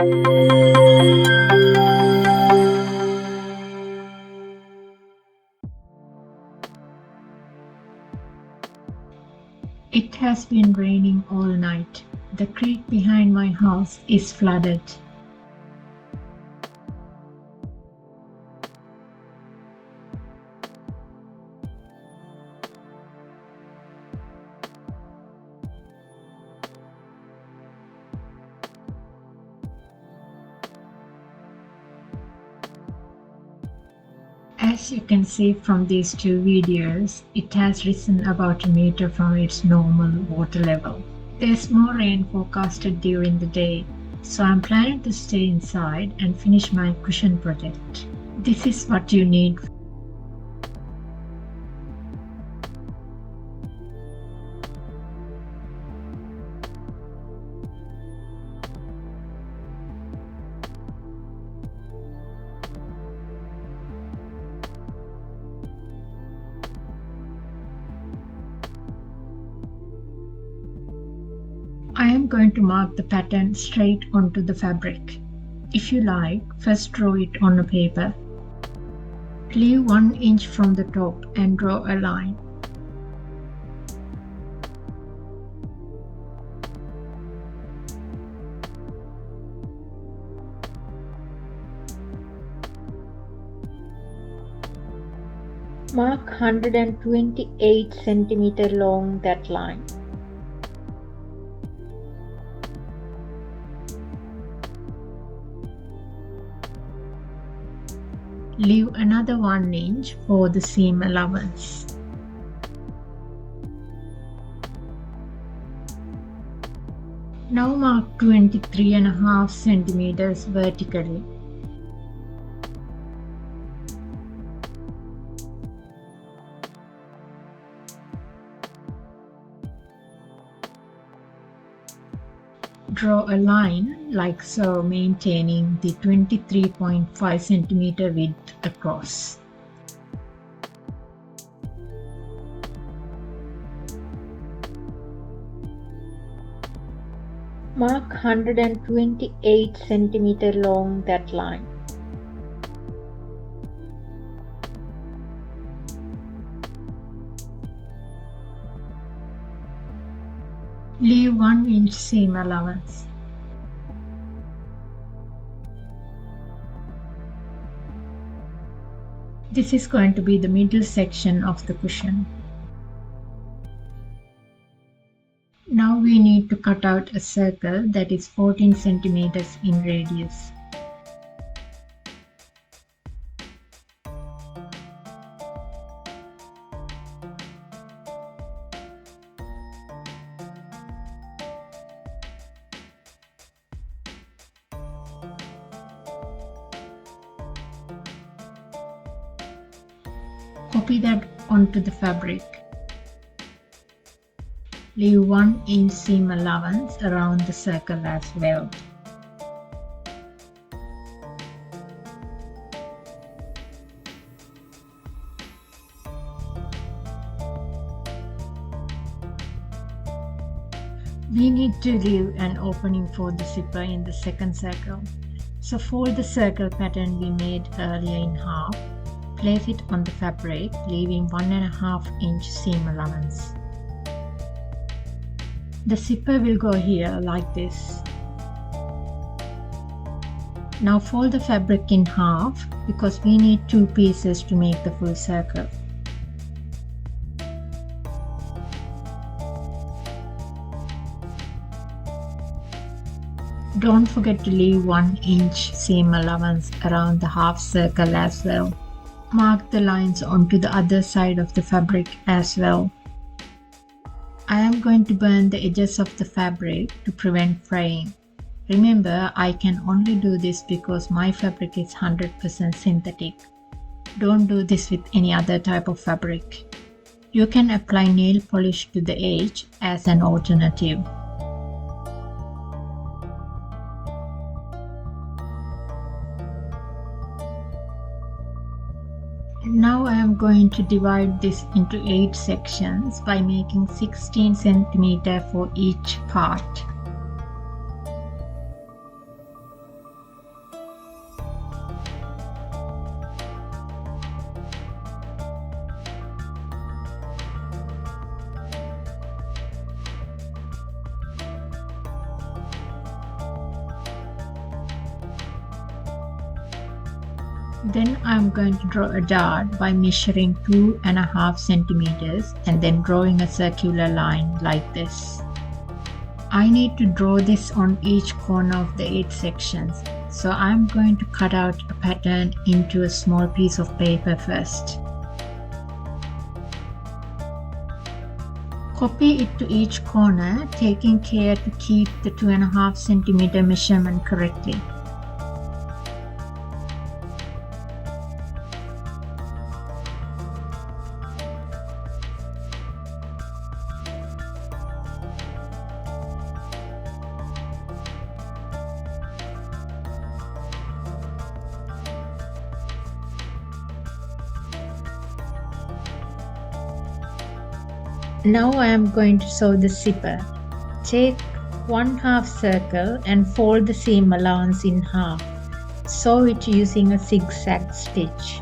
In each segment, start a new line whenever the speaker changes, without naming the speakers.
It has been raining all night. The creek behind my house is flooded. As you can see from these two videos, it has risen about a meter from its normal water level. There's more rain forecasted during the day, so I'm planning to stay inside and finish my cushion project. This is what you need. I am going to mark the pattern straight onto the fabric. If you like, first draw it on a paper. Leave 1 inch from the top and draw a line. Mark 128 cm long that line. Leave another 1 inch for the seam allowance. Now mark 23.5 centimeters vertically. Draw a line like so, maintaining the 23.5 centimeter width across. Mark 128 centimeter long that line. Leave 1 inch seam allowance. This is going to be the middle section of the cushion. Now we need to cut out a circle that is 14 centimeters in radius. Copy that onto the fabric. Leave 1 inch seam allowance around the circle as well. We need to leave an opening for the zipper in the second circle. So fold the circle pattern we made earlier in half. Place it on the fabric, leaving 1.5 inch seam allowance. The zipper will go here like this. Now fold the fabric in half because we need 2 pieces to make the full circle. Don't forget to leave 1 inch seam allowance around the half circle as well. Mark the lines onto the other side of the fabric as well. I am going to burn the edges of the fabric to prevent fraying. Remember, I can only do this because my fabric is 100% synthetic. Don't do this with any other type of fabric. You can apply nail polish to the edge as an alternative. Now I am going to divide this into 8 sections by making 16 cm for each part. Then I'm going to draw a dart by measuring 2.5 centimeters and then drawing a circular line like this. I need to draw this on each corner of the 8 sections, so I'm going to cut out a pattern into a small piece of paper first. Copy it to each corner, taking care to keep the 2.5 centimeter measurement correctly. Now I am going to sew the zipper. Take 1/2 circle and fold the seam allowance in half. Sew it using a zigzag stitch.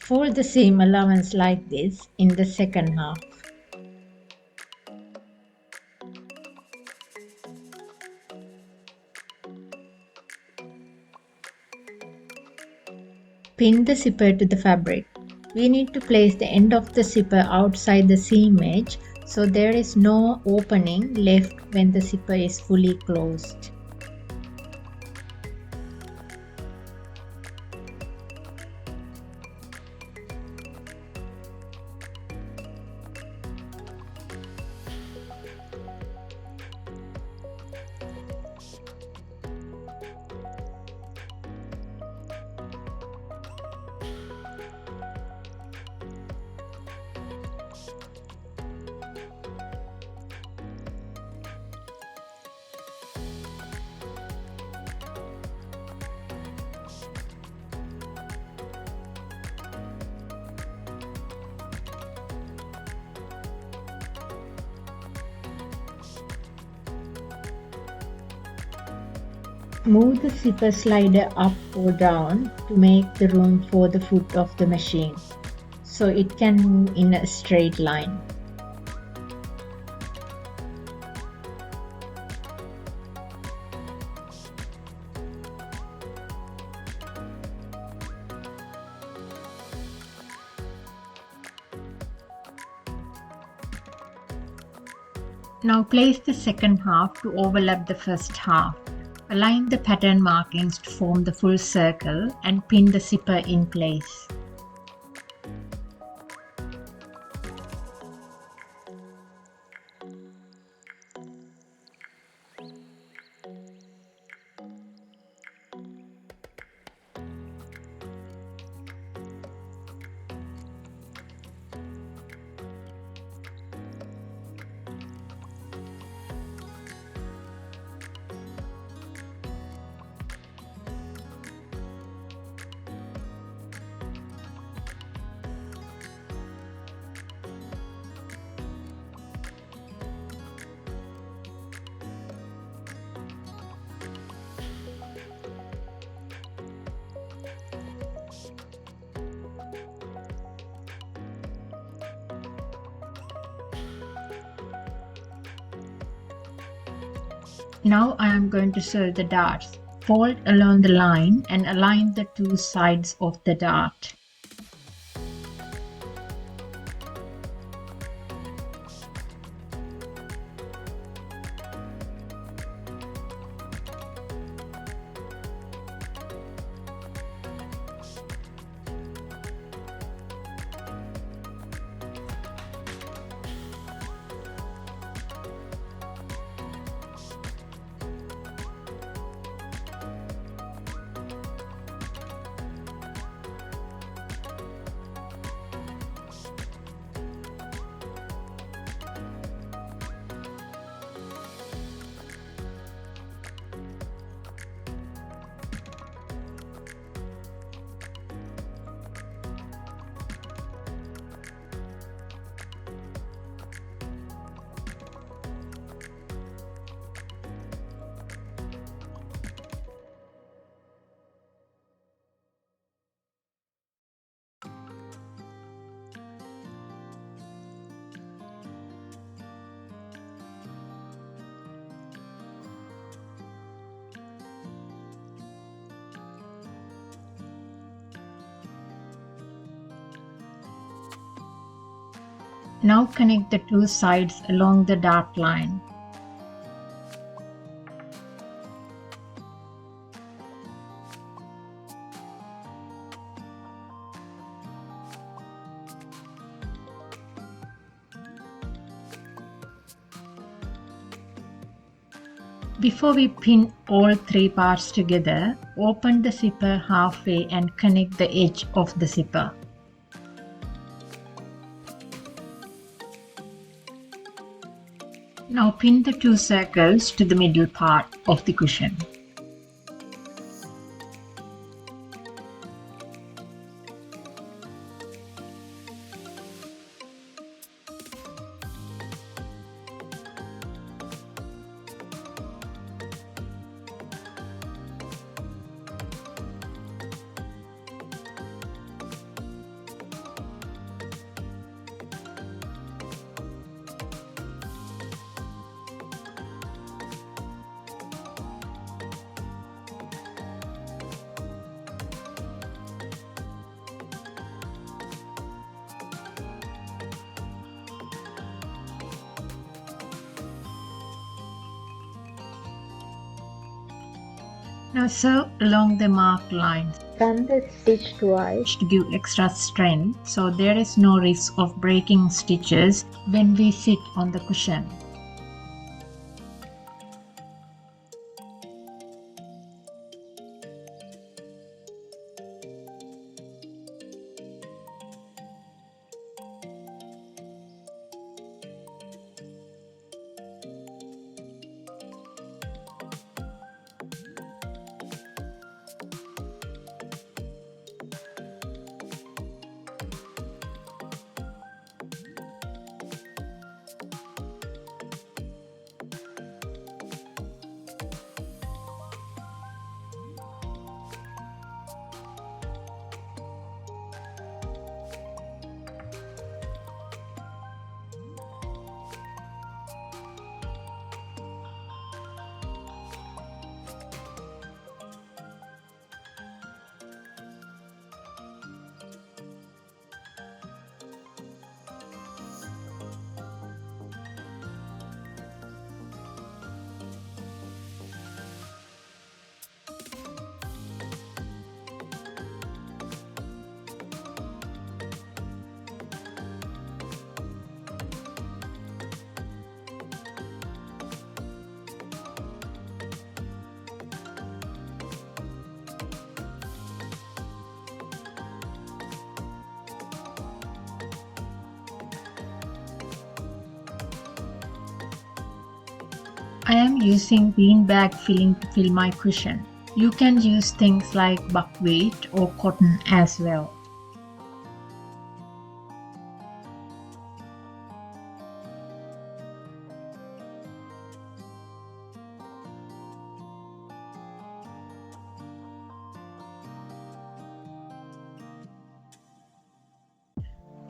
Fold the seam allowance like this in the second half. Pin the zipper to the fabric. We need to place the end of the zipper outside the seam edge so there is no opening left when the zipper is fully closed. Move the zipper slider up or down to make the room for the foot of the machine, so it can move in a straight line. Now place the second half to overlap the first half. Align the pattern markings to form the full circle and pin the zipper in place. Now I am going to sew the darts. Fold along the line and align the two sides of the dart. Now connect the two sides along the dart line. Before we pin all three parts together, open the zipper halfway and connect the edge of the zipper. Now pin the two circles to the middle part of the cushion. Now sew along the marked lines. Turn the stitch twice to give extra strength, so there is no risk of breaking stitches when we sit on the cushion. I am using beanbag filling to fill my cushion. You can use things like buckwheat or cotton as well.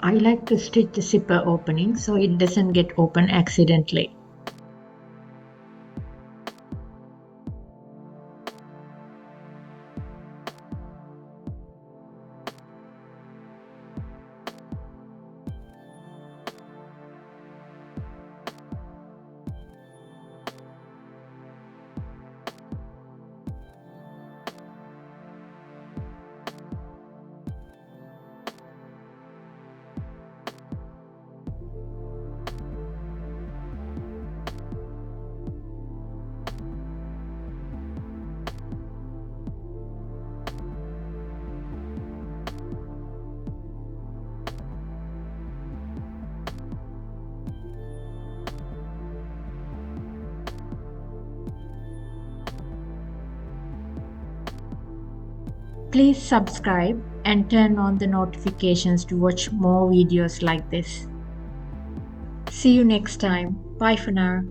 I like to stitch the zipper opening so it doesn't get open accidentally. Please subscribe and turn on the notifications to watch more videos like this. See you next time. Bye for now.